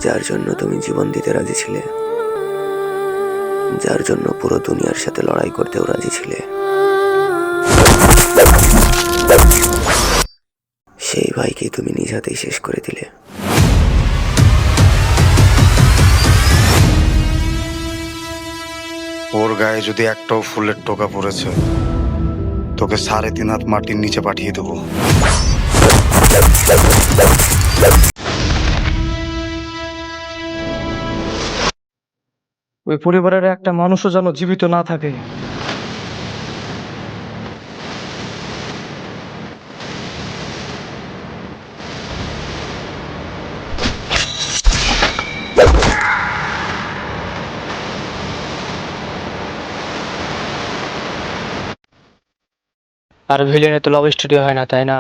যার জন্য তুমি জীবন দিতে রাজি ছিলে, যার জন্য পুরো দুনিয়ার সাথে লড়াই করতেও রাজি ছিলে, সেই ভাইকে তুমি নিজ হাতেই শেষ করে দিলে। ওর গায়ে যদি একটাও ফুলের টোকা পড়েছে, তোকে 3.5 হাত মাটির নিচে পাঠিয়ে দেবো। ওই পরিবারের একটা মানুষও যেন জীবিত না থাকে। আর ভিলেনের তো লাভ স্টোরি হয় না, তাই না?